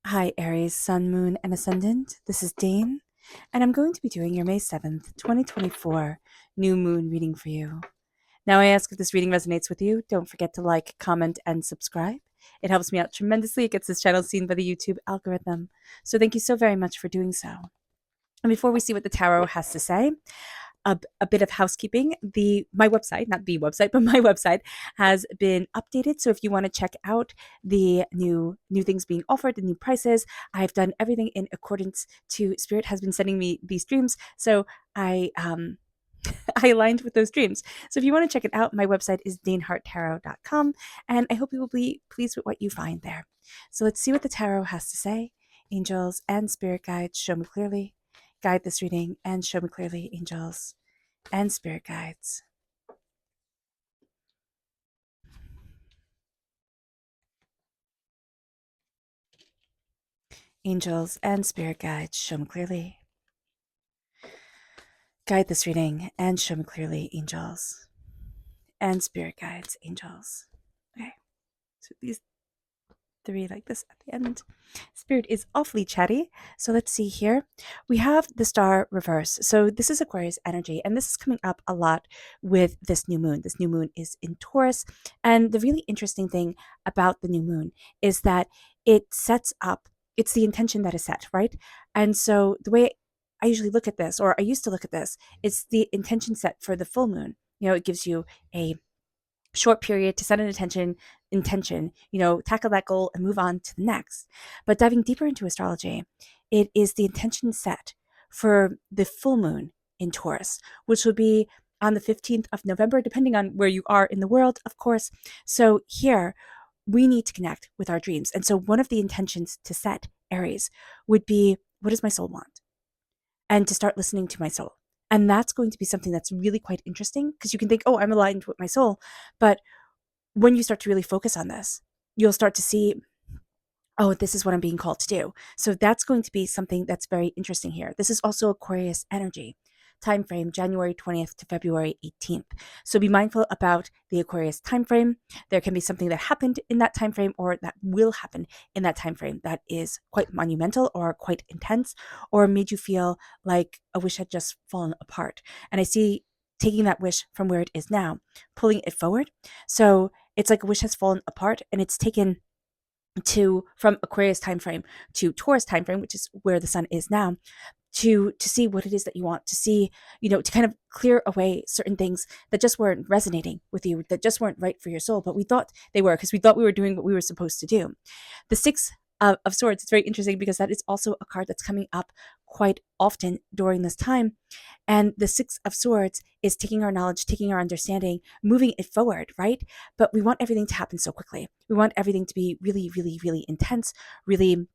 Hi, Aries, Sun, Moon, and Ascendant. This is Dane, and I'm going to be doing your May 7th, 2024 new moon reading for you. Now, I ask if this reading resonates with you. Don't forget to like, comment, and subscribe. It helps me out tremendously. It gets this channel seen by the YouTube algorithm. So, thank you so very much for doing so. And before we see what the tarot has to say, a bit of housekeeping. My website, not the website, but my website has been updated. So if you want to check out the new things being offered, the new prices, I've done everything in accordance to Spirit has been sending me these dreams. So I I aligned with those dreams. So if you want to check it out, my website is daneharttarot.com, and I hope you will be pleased with what you find there. So let's see what the tarot has to say. Angels and spirit guides, show me clearly. Guide this reading and show me clearly, angels and spirit guides. Angels and spirit guides, show me clearly. Guide this reading and show me clearly, angels and spirit guides, angels. Okay, so these three like this at the end. Spirit is awfully chatty. So let's see here. We have the star reverse. So this is Aquarius energy, and this is coming up a lot with this new moon. This new moon is in Taurus. And the really interesting thing about the new moon is that it sets up, it's the intention that is set, right? And so the way I usually look at this, or I used to look at this, it's the intention set for the full moon. It gives you a short period to set an intention, tackle that goal and move on to the next. But diving deeper into astrology, it is the intention set for the full moon in Taurus, which will be on the 15th of November, depending on where you are in the world, of course. So here, we need to connect with our dreams. And so one of the intentions to set, Aries, would be, what does my soul want? And to start listening to my soul. And that's going to be something that's really quite interesting because you can think, oh, I'm aligned with my soul. But when you start to really focus on this, you'll start to see, oh, this is what I'm being called to do. So that's going to be something that's very interesting here. This is also Aquarius energy. Time frame January 20th to February 18th. So be mindful about the Aquarius time frame. There can be something that happened in that time frame or that will happen in that time frame that is quite monumental or quite intense or made you feel like a wish had just fallen apart. And I see taking that wish from where it is now, pulling it forward. So it's like a wish has fallen apart and it's taken from Aquarius time frame to Taurus time frame, which is where the sun is now, to see what it is that you want to see, to kind of clear away certain things that just weren't resonating with you, that just weren't right for your soul, but we thought they were because we thought we were doing what we were supposed to do. The Six of Swords, it's very interesting because that is also a card that's coming up quite often during this time. And the Six of Swords is taking our knowledge, taking our understanding, moving it forward, right? But we want everything to happen so quickly. We want everything to be really, really, really intense, really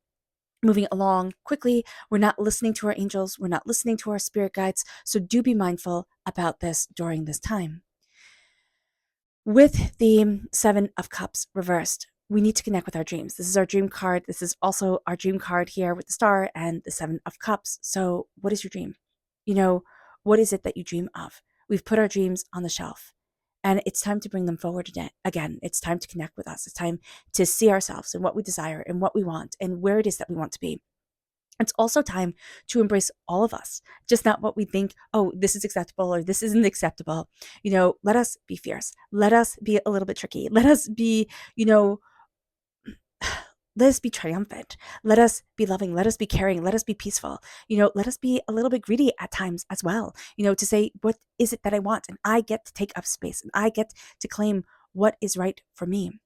moving along quickly. We're not listening to our angels. We're not listening to our spirit guides. So do be mindful about this during this time. With the Seven of Cups reversed, we need to connect with our dreams. This is our dream card. This is also our dream card here with the star and the Seven of Cups. So what is your dream? What is it that you dream of? We've put our dreams on the shelf and it's time to bring them forward again. It's time to connect with us. It's time to see ourselves and what we desire and what we want and where it is that we want to be. It's also time to embrace all of us, just not what we think, oh, this is acceptable or this isn't acceptable. Let us be fierce. Let us be a little bit tricky. Let us be, let us be triumphant. Let us be loving. Let us be caring. Let us be peaceful. Let us be a little bit greedy at times as well, to say, what is it that I want? And I get to take up space and I get to claim what is right for me.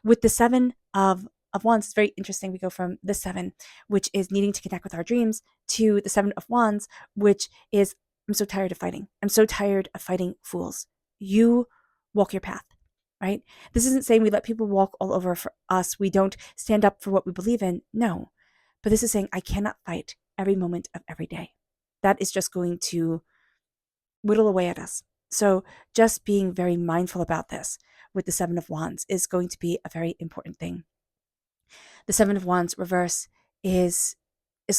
With the Seven of Wands, it's very interesting. We go from the seven, which is needing to connect with our dreams, to the Seven of Wands, which is, I'm so tired of fighting. I'm so tired of fighting fools. You walk your path, right? This isn't saying we let people walk all over for us. We don't stand up for what we believe in. No. But this is saying I cannot fight every moment of every day. That is just going to whittle away at us. So just being very mindful about this with the Seven of Wands is going to be a very important thing. The Seven of Wands reverse is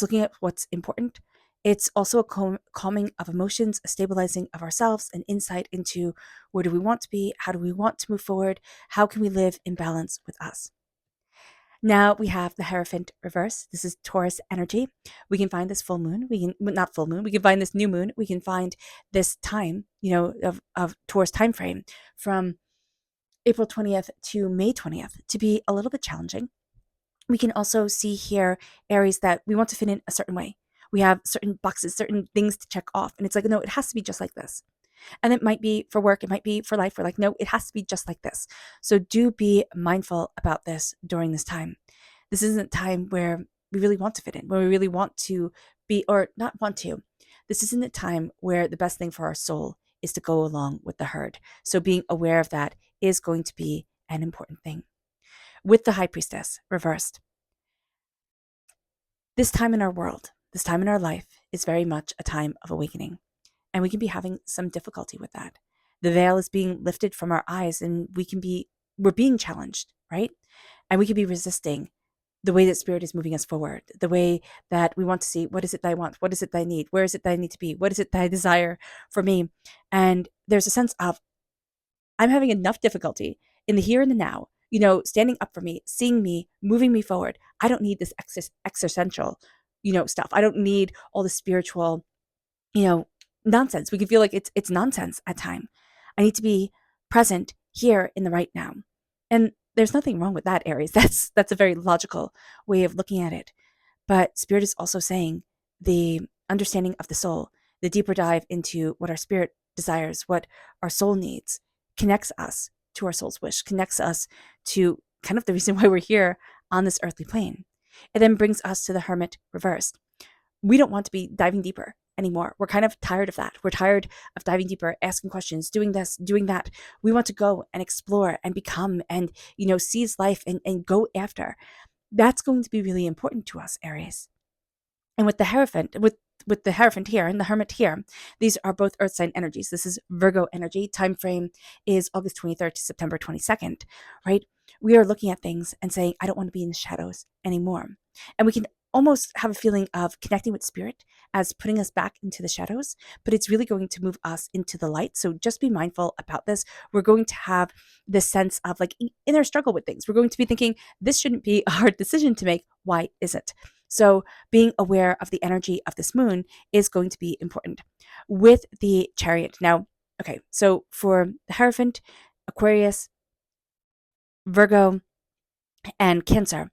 looking at what's important. It's also a calming of emotions, a stabilizing of ourselves, an insight into where do we want to be, how do we want to move forward, how can we live in balance with us. Now we have the Hierophant reverse. This is Taurus energy. We can find this full moon. Not full moon. We can find this new moon. We can find this time, of Taurus time frame from April 20th to May 20th to be a little bit challenging. We can also see here, Aries, that we want to fit in a certain way. We have certain boxes, certain things to check off. And it's like, no, it has to be just like this. And it might be for work, it might be for life. We're like, no, it has to be just like this. So do be mindful about this during this time. This isn't time where we really want to fit in, where we really want to be, or not want to. This isn't a time where the best thing for our soul is to go along with the herd. So being aware of that is going to be an important thing. With the High Priestess reversed, this time in our world, this time in our life is very much a time of awakening. And we can be having some difficulty with that. The veil is being lifted from our eyes and we're being challenged, right? And we can be resisting the way that spirit is moving us forward, the way that we want to see, what is it that I want? What is it that I need? Where is it that I need to be? What is it that I desire for me? And there's a sense of, I'm having enough difficulty in the here and the now, standing up for me, seeing me, moving me forward. I don't need this existential, stuff. I don't need all the spiritual, nonsense. We can feel like it's nonsense at time. I need to be present here in the right now. And there's nothing wrong with that, Aries. That's a very logical way of looking at it. But spirit is also saying the understanding of the soul, the deeper dive into what our spirit desires, what our soul needs, connects us to our soul's wish, connects us to kind of the reason why we're here on this earthly plane. It then brings us to the Hermit reversed. We don't want to be diving deeper anymore. We're kind of tired of that. We're tired of diving deeper, asking questions, doing this, doing that. We want to go and explore and become and, seize life and go after. That's going to be really important to us, Aries. And with the Hierophant, with the Hierophant here and the Hermit here, these are both earth sign energies. This is Virgo energy. Time frame is August 23rd to September 22nd, right? We are looking at things and saying, I don't want to be in the shadows anymore. And we can almost have a feeling of connecting with spirit as putting us back into the shadows, but it's really going to move us into the light. So just be mindful about this. We're going to have this sense of like inner struggle with things. We're going to be thinking, this shouldn't be a hard decision to make. Why is it? So being aware of the energy of this moon is going to be important. With the Chariot. Now, okay, so for the Hierophant, Aquarius, Virgo, and Cancer,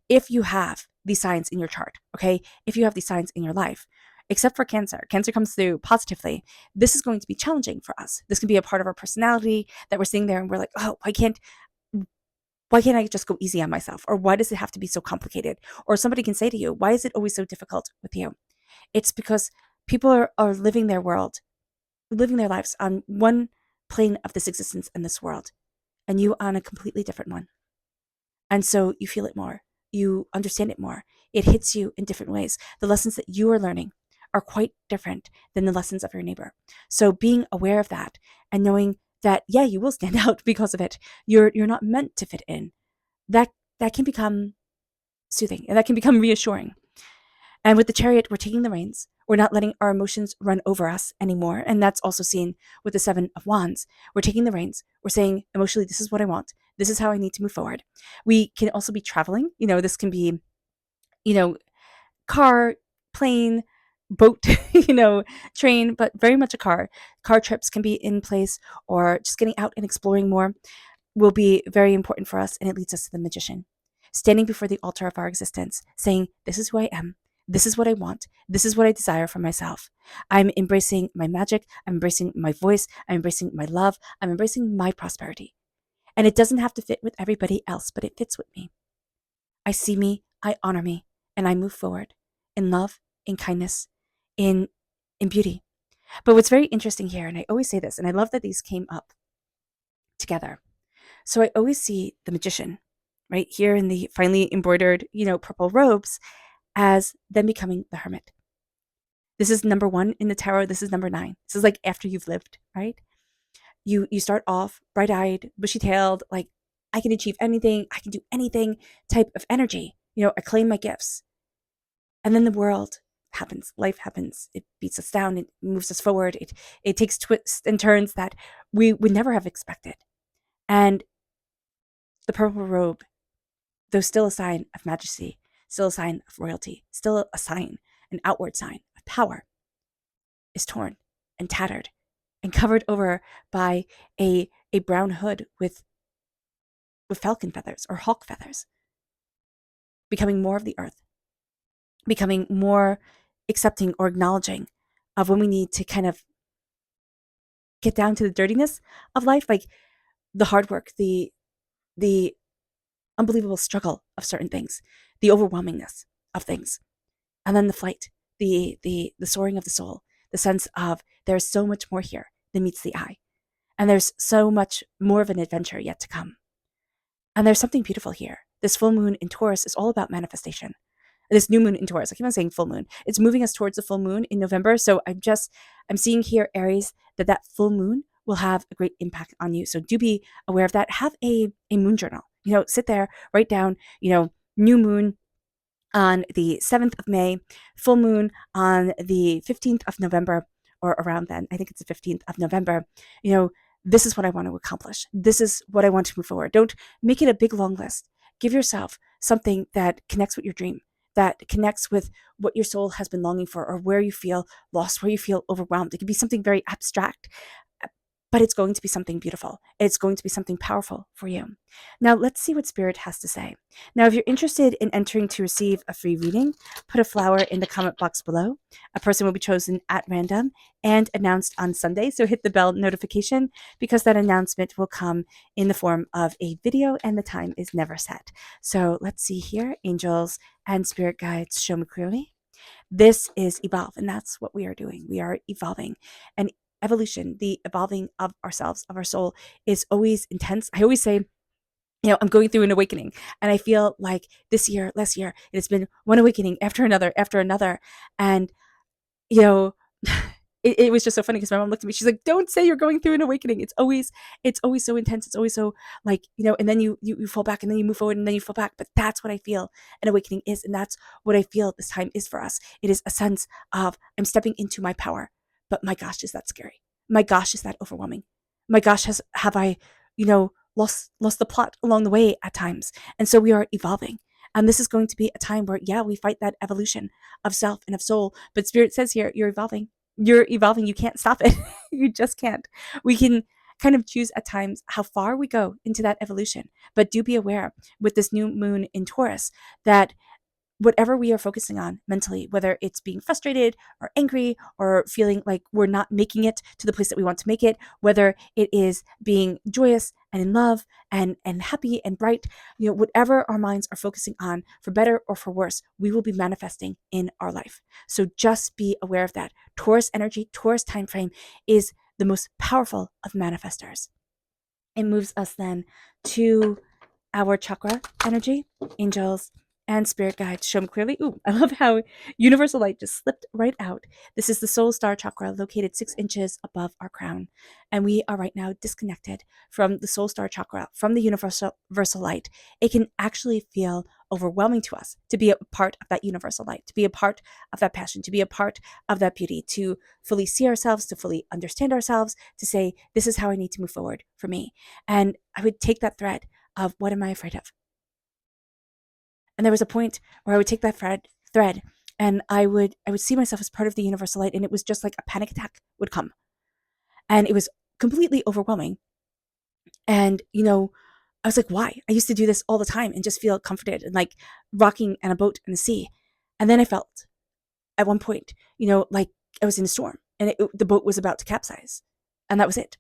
if you have these signs in your chart, okay, if you have these signs in your life, except for Cancer comes through positively, this is going to be challenging for us. This can be a part of our personality that we're seeing there and we're like, oh, why can't I just go easy on myself? Or why does it have to be so complicated? Or somebody can say to you, why is it always so difficult with you? It's because people are living their world, living their lives on one plane of this existence in this world, and you on a completely different one. And so you feel it more. You understand it more. It hits you in different ways. The lessons that you are learning are quite different than the lessons of your neighbor. So being aware of that and knowing that, yeah, you will stand out because of it. You're not meant to fit in. That can become soothing and that can become reassuring. And with the Chariot, we're taking the reins. We're not letting our emotions run over us anymore. And that's also seen with the Seven of Wands. We're taking the reins. We're saying emotionally, this is what I want. This is how I need to move forward. We can also be traveling. This can be, car, plane, boat, train, but very much a car. Car trips can be in place, or just getting out and exploring more will be very important for us. And it leads us to the Magician. Standing before the altar of our existence, saying, this is who I am. This is what I want. This is what I desire for myself. I'm embracing my magic. I'm embracing my voice. I'm embracing my love. I'm embracing my prosperity. And it doesn't have to fit with everybody else, but it fits with me. I see me, I honor me, and I move forward in love, in kindness, in beauty. But what's very interesting here, and I always say this, and I love that these came up together. So I always see the Magician right here in the finely embroidered, purple robes, as them becoming the Hermit. This is number 1 in the tarot. This is number 9. This is like after you've lived, right? You start off bright-eyed, bushy-tailed, like I can achieve anything, I can do anything type of energy. I claim my gifts. And then the world happens. Life happens. It beats us down. It moves us forward. It takes twists and turns that we would never have expected. And the purple robe though still a sign of majesty, still a sign of royalty, still a sign, an outward sign of power, is torn and tattered and covered over by a brown hood with falcon feathers or hawk feathers, becoming more of the earth, becoming more accepting or acknowledging of when we need to kind of get down to the dirtiness of life, like the hard work, the unbelievable struggle of certain things, the overwhelmingness of things, and then the flight, the soaring of the soul, the sense of there's so much more here than meets the eye, and there's so much more of an adventure yet to come. And there's something beautiful here. This full moon in Taurus is all about manifestation. This new moon in Taurus, I keep on saying full moon. It's moving us towards the full moon in November. So I'm seeing here, Aries, that full moon will have a great impact on you. So do be aware of that. Have a moon journal. Sit there, write down, new moon on the 7th of May, full moon on the 15th of November, or around then. I think it's the 15th of November. This is what I want to accomplish. This is what I want to move forward. Don't make it a big, long list. Give yourself something that connects with your dream, that connects with what your soul has been longing for, or where you feel lost, where you feel overwhelmed. It could be something very abstract, but it's going to be something beautiful. It's going to be something powerful for you. Now, let's see what Spirit has to say. Now, if you're interested in entering to receive a free reading, put a flower in the comment box below. A person will be chosen at random and announced on Sunday. So hit the bell notification, because that announcement will come in the form of a video, and the time is never set. So let's see here. Angels and spirit guides, show me clearly. This is evolve, and that's what we are doing. We are evolving. And evolution, the evolving of ourselves, of our soul, is always intense. I always say, I'm going through an awakening, and I feel like this year, last year, it has been one awakening after another, and it was just so funny because my mom looked at me. She's like, "Don't say you're going through an awakening. It's always so intense. It's always so and then you fall back, and then you move forward, and then you fall back." But that's what I feel an awakening is, and that's what I feel this time is for us. It is a sense of I'm stepping into my power. But my gosh, is that scary? My gosh, is that overwhelming? My gosh, have I, lost the plot along the way at times? And so we are evolving. And this is going to be a time where, we fight that evolution of self and of soul. But Spirit says here, you're evolving. You're evolving. You can't stop it. You just can't. We can kind of choose at times how far we go into that evolution. But do be aware with this new moon in Taurus that whatever we are focusing on mentally, whether it's being frustrated or angry or feeling like we're not making it to the place that we want to make it, whether it is being joyous and in love and happy and bright, whatever our minds are focusing on, for better or for worse, we will be manifesting in our life. So just be aware of that. Taurus energy, Taurus time frame is the most powerful of manifestors. It moves us then to our chakra energy, angels and spirit guides, show them clearly. Ooh, I love how universal light just slipped right out. This is the soul star chakra, located 6 inches above our crown. And we are right now disconnected from the soul star chakra, from the universal light. It can actually feel overwhelming to us to be a part of that universal light, to be a part of that passion, to be a part of that beauty, to fully see ourselves, to fully understand ourselves, to say, this is how I need to move forward for me. And I would take that thread of, what am I afraid of? And there was a point where I would take that thread and I would see myself as part of the universal light, and it was just like a panic attack would come. And it was completely overwhelming. And, I was like, why? I used to do this all the time and just feel comforted and like rocking on a boat in the sea. And then I felt at one point, like I was in a storm and the boat was about to capsize. And that was it.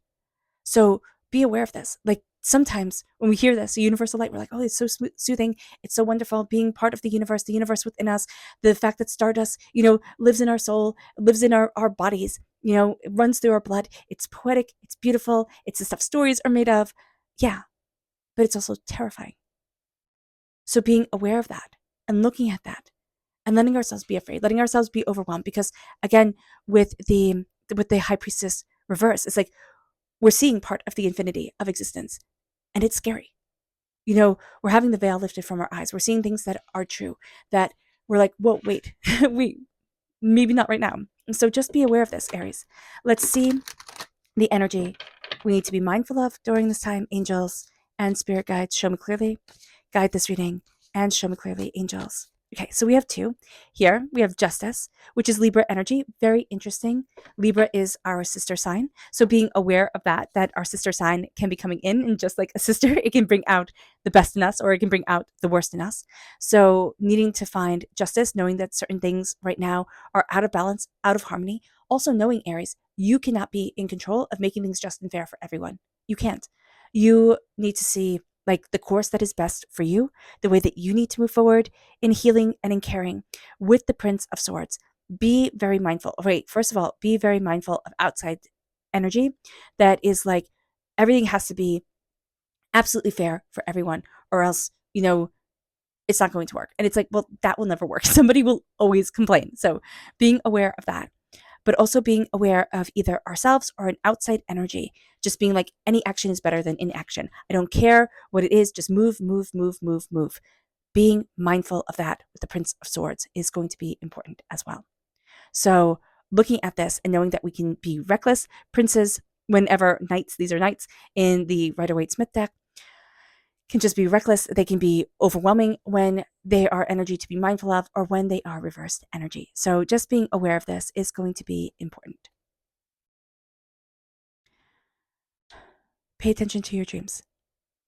So be aware of this. Like, sometimes when we hear this, the universal light, we're like, oh, it's so soothing. It's so wonderful being part of the universe within us. The fact that stardust, lives in our soul, lives in our bodies, it runs through our blood. It's poetic. It's beautiful. It's the stuff stories are made of. Yeah. But it's also terrifying. So being aware of that and looking at that and letting ourselves be afraid, letting ourselves be overwhelmed, because again, with the high priestess reverse, it's like, we're seeing part of the infinity of existence, and it's scary. We're having the veil lifted from our eyes. We're seeing things that are true, that we're like, whoa, wait, maybe not right now. And so just be aware of this, Aries. Let's see the energy we need to be mindful of during this time. Angels and spirit guides, show me clearly. Guide this reading and show me clearly, angels. Okay, so we have two. Here we have Justice, which is Libra energy. Very interesting. Libra is our sister sign. So being aware of that our sister sign can be coming in, and just like a sister, it can bring out the best in us or it can bring out the worst in us. So needing to find justice, knowing that certain things right now are out of balance, out of harmony. Also knowing, Aries, you cannot be in control of making things just and fair for everyone. You can't. You need to see like the course that is best for you, the way that you need to move forward in healing and in caring with the Prince of Swords. Be very mindful. Wait, first of all, be very mindful of outside energy that is like everything has to be absolutely fair for everyone, or else, it's not going to work. And it's like, well, that will never work. Somebody will always complain. So being aware of that, but also being aware of either ourselves or an outside energy, just being like any action is better than inaction. I don't care what it is, just move, move, move, move, move. Being mindful of that with the Prince of Swords is going to be important as well. So looking at this and knowing that we can be reckless, princes, whenever knights, these are knights in the Rider-Waite-Smith deck, can just be reckless. They can be overwhelming when they are energy to be mindful of or when they are reversed energy. So just being aware of this is going to be important. Pay attention to your dreams.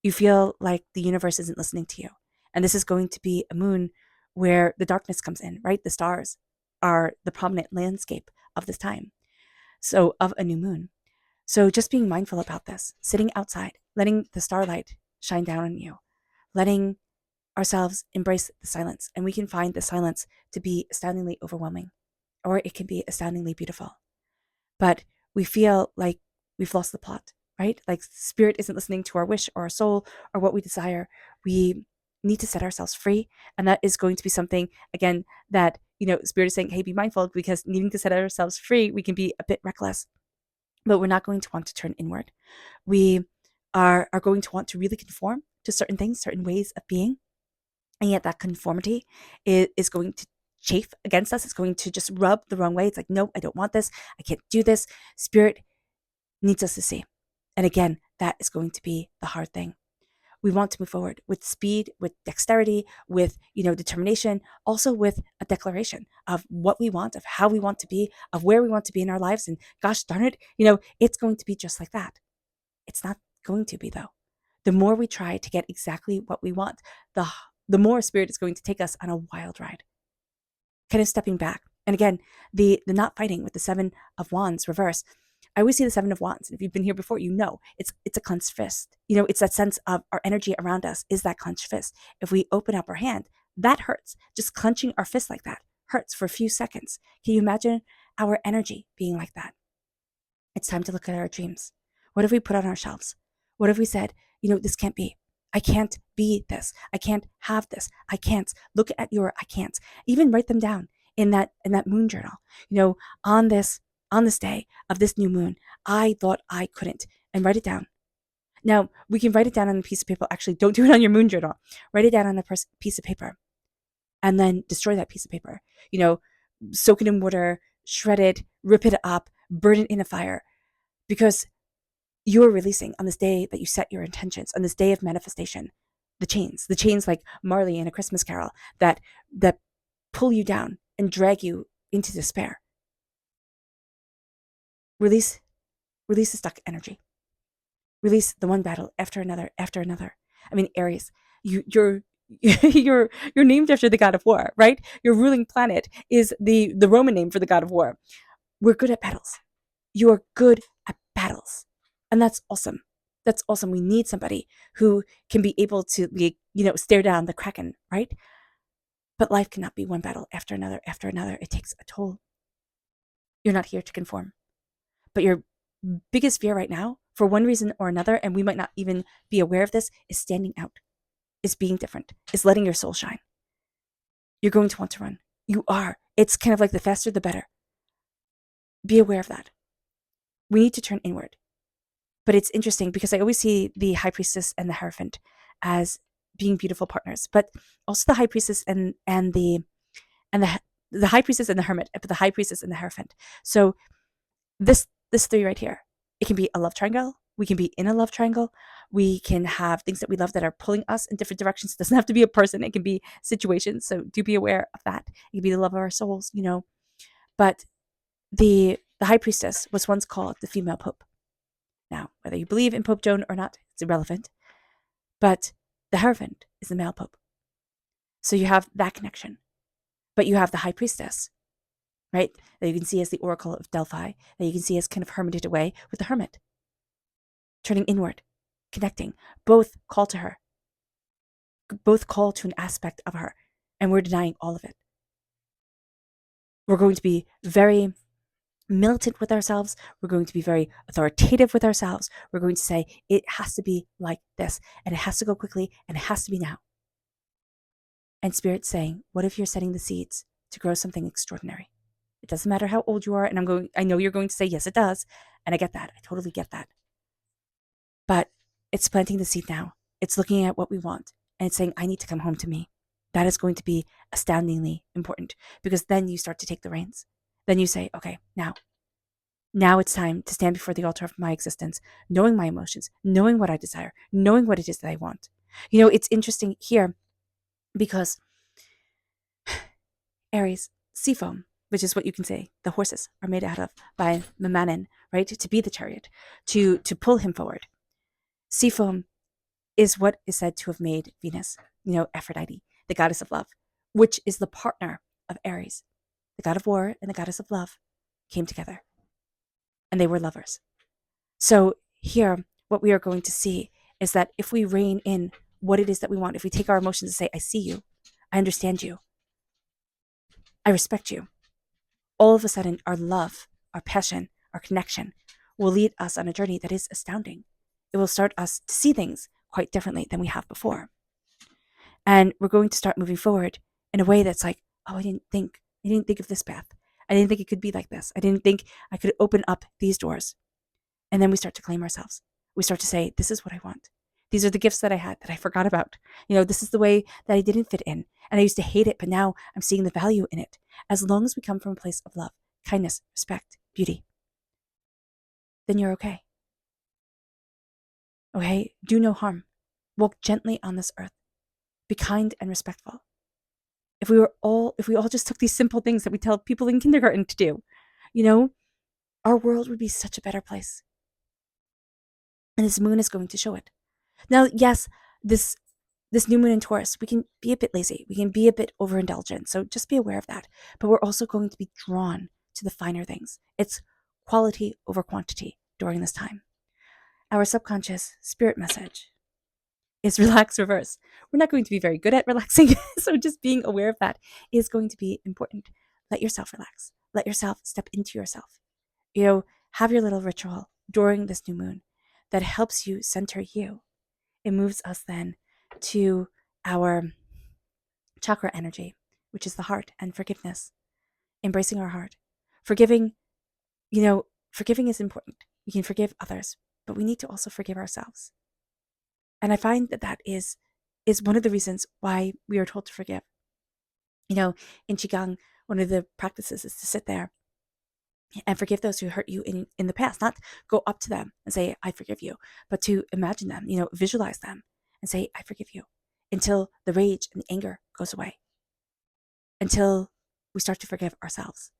You feel like the universe isn't listening to you. And this is going to be a moon where the darkness comes in, right? The stars are the prominent landscape of this time. So of a new moon. So just being mindful about this, sitting outside, letting the starlight shine down on you, letting ourselves embrace the silence. And we can find the silence to be astoundingly overwhelming, or it can be astoundingly beautiful. But we feel like we've lost the plot, right? Like spirit isn't listening to our wish or our soul or what we desire. We need to set ourselves free. And that is going to be something, again, that, spirit is saying, hey, be mindful, because needing to set ourselves free, we can be a bit reckless, but we're not going to want to turn inward. We are going to want to really conform to certain things, certain ways of being. And yet that conformity is going to chafe against us. It's going to just rub the wrong way. It's like, no, I don't want this. I can't do this. Spirit needs us to see. And again, that is going to be the hard thing. We want to move forward with speed, with dexterity, with, determination, also with a declaration of what we want, of how we want to be, of where we want to be in our lives. And gosh darn it, it's going to be just like that. It's not going to be, though. The more we try to get exactly what we want, the more spirit is going to take us on a wild ride. Kind of stepping back. And again, the not fighting with the Seven of Wands reverse. I always see the Seven of Wands. And if you've been here before, it's a clenched fist. It's that sense of our energy around us is that clenched fist. If we open up our hand, that hurts. Just clenching our fist like that hurts for a few seconds. Can you imagine our energy being like that? It's time to look at our dreams. What have we put on our shelves? What have we said, this can't be. I can't be this. I can't have this. I can't. Look at your I can't. Even write them down in that moon journal. On this day of this new moon, I thought I couldn't, and write it down. Now, we can write it down on a piece of paper. Actually, don't do it on your moon journal. Write it down on a piece of paper and then destroy that piece of paper. Soak it in water, shred it, rip it up, burn it in a fire, because you're releasing on this day that you set your intentions, on this day of manifestation, the chains like Marley in A Christmas Carol that pull you down and drag you into despair. Release the stuck energy. Release the one battle after another. I mean, Aries, you're you're named after the god of war, right? Your ruling planet is the Roman name for the god of war. We're good at battles. You are good at battles. And that's awesome. That's awesome. We need somebody who can be able to, stare down the Kraken, right? But life cannot be one battle after another. It takes a toll. You're not here to conform. But your biggest fear right now, for one reason or another, and we might not even be aware of this, is standing out, is being different, is letting your soul shine. You're going to want to run. You are. It's kind of like the faster, the better. Be aware of that. We need to turn inward. But it's interesting because I always see the High Priestess and the Hierophant as being beautiful partners, but also the High Priestess and the High Priestess and the Hermit, but the High Priestess and the Hierophant. So this three right here, it can be a love triangle We can be in a love triangle. We can have things that we love that are pulling us in different directions. It doesn't have to be a person. It can be situations. So do be aware of that. It can be the love of our souls, But the high priestess was once called the female pope. Now, whether you believe in Pope Joan or not, it's irrelevant. But the Hierophant is the male pope. So you have that connection. But you have the high priestess, right? That you can see as the Oracle of Delphi, that you can see as kind of hermited away with the hermit, turning inward, connecting. Both call to her, both call to an aspect of her, and we're denying all of it. We're going to be very militant with ourselves. We're going to be very authoritative with ourselves. We're going to say, it has to be like this, and it has to go quickly, and it has to be now. And Spirit's saying, what if you're setting the seeds to grow something extraordinary? It doesn't matter how old you are, and I know you're going to say, yes, it does, and I get that. I totally get that. But it's planting the seed now. It's looking at what we want, and it's saying, I need to come home to me. That is going to be astoundingly important, because then you start to take the reins. Then you say, okay, now it's time to stand before the altar of my existence, knowing my emotions, knowing what I desire, knowing what it is that I want. It's interesting here because Aries, sea foam, which is what you can say the horses are made out of by Mamanin, right? To be the chariot, to pull him forward. Sea foam is what is said to have made Venus, Aphrodite, the goddess of love, which is the partner of Aries. The god of war and the goddess of love came together, and they were lovers. So here, what we are going to see is that if we rein in what it is that we want, if we take our emotions and say, I see you, I understand you, I respect you, all of a sudden our love, our passion, our connection will lead us on a journey that is astounding. It will start us to see things quite differently than we have before. And we're going to start moving forward in a way that's like, oh, I didn't think of this path. I didn't think it could be like this. I didn't think I could open up these doors. And then we start to claim ourselves. We start to say, this is what I want. These are the gifts that I had that I forgot about. This is the way that I didn't fit in. And I used to hate it, but now I'm seeing the value in it. As long as we come from a place of love, kindness, respect, beauty, then you're okay. Okay? Do no harm. Walk gently on this earth. Be kind and respectful. If we all just took these simple things that we tell people in kindergarten to do, our world would be such a better place. And this moon is going to show it. Now, yes, this new moon in Taurus, we can be a bit lazy. We can be a bit overindulgent. So just be aware of that. But we're also going to be drawn to the finer things. It's quality over quantity during this time. Our subconscious spirit message is relax reverse. We're not going to be very good at relaxing. So just being aware of that is going to be important. Let yourself relax. Let yourself step into yourself. Have your little ritual during this new moon that helps you center you. It moves us then to our chakra energy, which is the heart and forgiveness, embracing our heart. Forgiving is important. We can forgive others, but we need to also forgive ourselves. And I find that is one of the reasons why we are told to forgive. In Qigong, one of the practices is to sit there and forgive those who hurt you in the past, not go up to them and say, I forgive you, but to imagine them, visualize them and say, I forgive you, until the rage and the anger goes away, until we start to forgive ourselves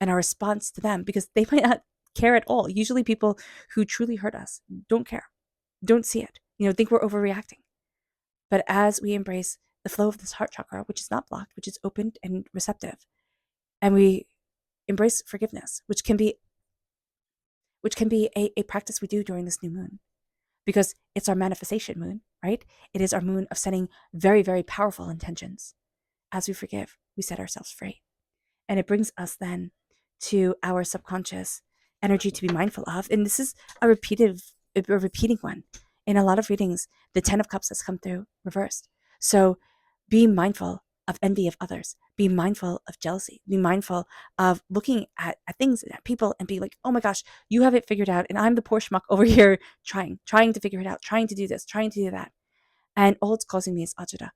and our response to them, because they might not care at all. Usually people who truly hurt us don't care, don't see it, think we're overreacting. But as we embrace the flow of this heart chakra, which is not blocked, which is opened and receptive, and we embrace forgiveness, which can be a practice we do during this new moon, because it's our manifestation moon, right? It is our moon of setting very, very powerful intentions. As we forgive, we set ourselves free. And it brings us then to our subconscious energy to be mindful of. And this is a repeating one. In a lot of readings, the 10 of Cups has come through reversed. So be mindful of envy of others. Be mindful of jealousy. Be mindful of looking at things and at people and be like, oh my gosh, you have it figured out. And I'm the poor schmuck over here trying to figure it out, trying to do this, trying to do that. And all it's causing me is ajita.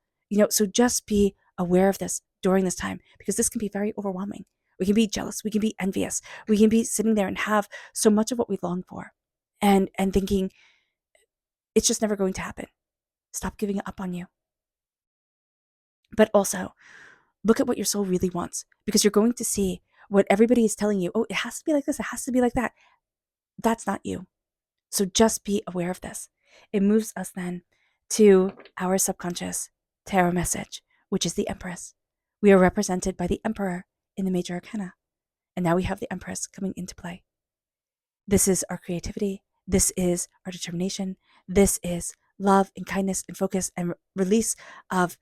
So just be aware of this during this time, because this can be very overwhelming. We can be jealous. We can be envious. We can be sitting there and have so much of what we long for. and thinking it's just never going to happen. Stop giving up on you. But also, look at what your soul really wants, because you're going to see what everybody is telling you. Oh, it has to be like this. It has to be like that. That's not you. So just be aware of this. It moves us then to our subconscious tarot message, which is the Empress. We are represented by the Emperor in the major arcana. And now we have the Empress coming into play. This is our creativity. This is our determination. This is love and kindness and focus and release of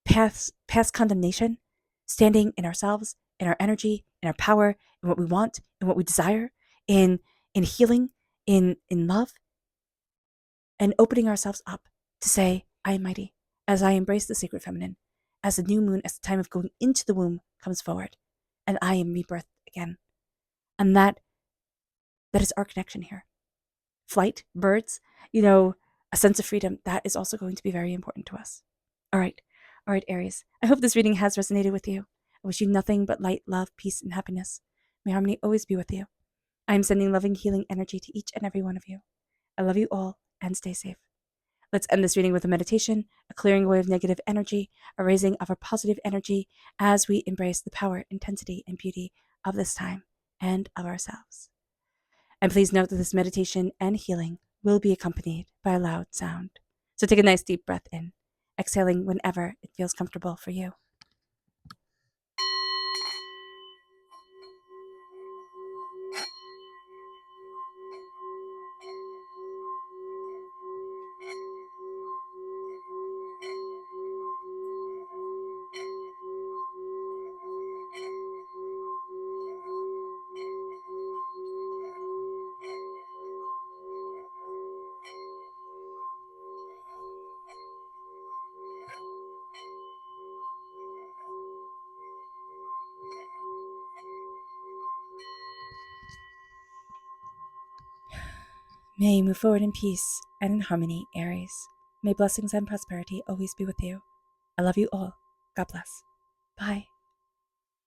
past condemnation, standing in ourselves, in our energy, in our power, in what we want, in what we desire, in healing, in love, and opening ourselves up to say, I am mighty, as I embrace the sacred feminine, as the new moon, as the time of going into the womb comes forward, and I am rebirthed again. And that is our connection here. Flight, birds, a sense of freedom, that is also going to be very important to us. All right, Aries. I hope this reading has resonated with you. I wish you nothing but light, love, peace, and happiness. May harmony always be with you. I am sending loving, healing energy to each and every one of you. I love you all, and stay safe. Let's end this reading with a meditation, a clearing away of negative energy, a raising of our positive energy as we embrace the power, intensity, and beauty of this time and of ourselves. And please note that this meditation and healing will be accompanied by a loud sound. So take a nice deep breath in, exhaling whenever it feels comfortable for you. May you move forward in peace and in harmony, Aries. May blessings and prosperity always be with you. I love you all. God bless. Bye.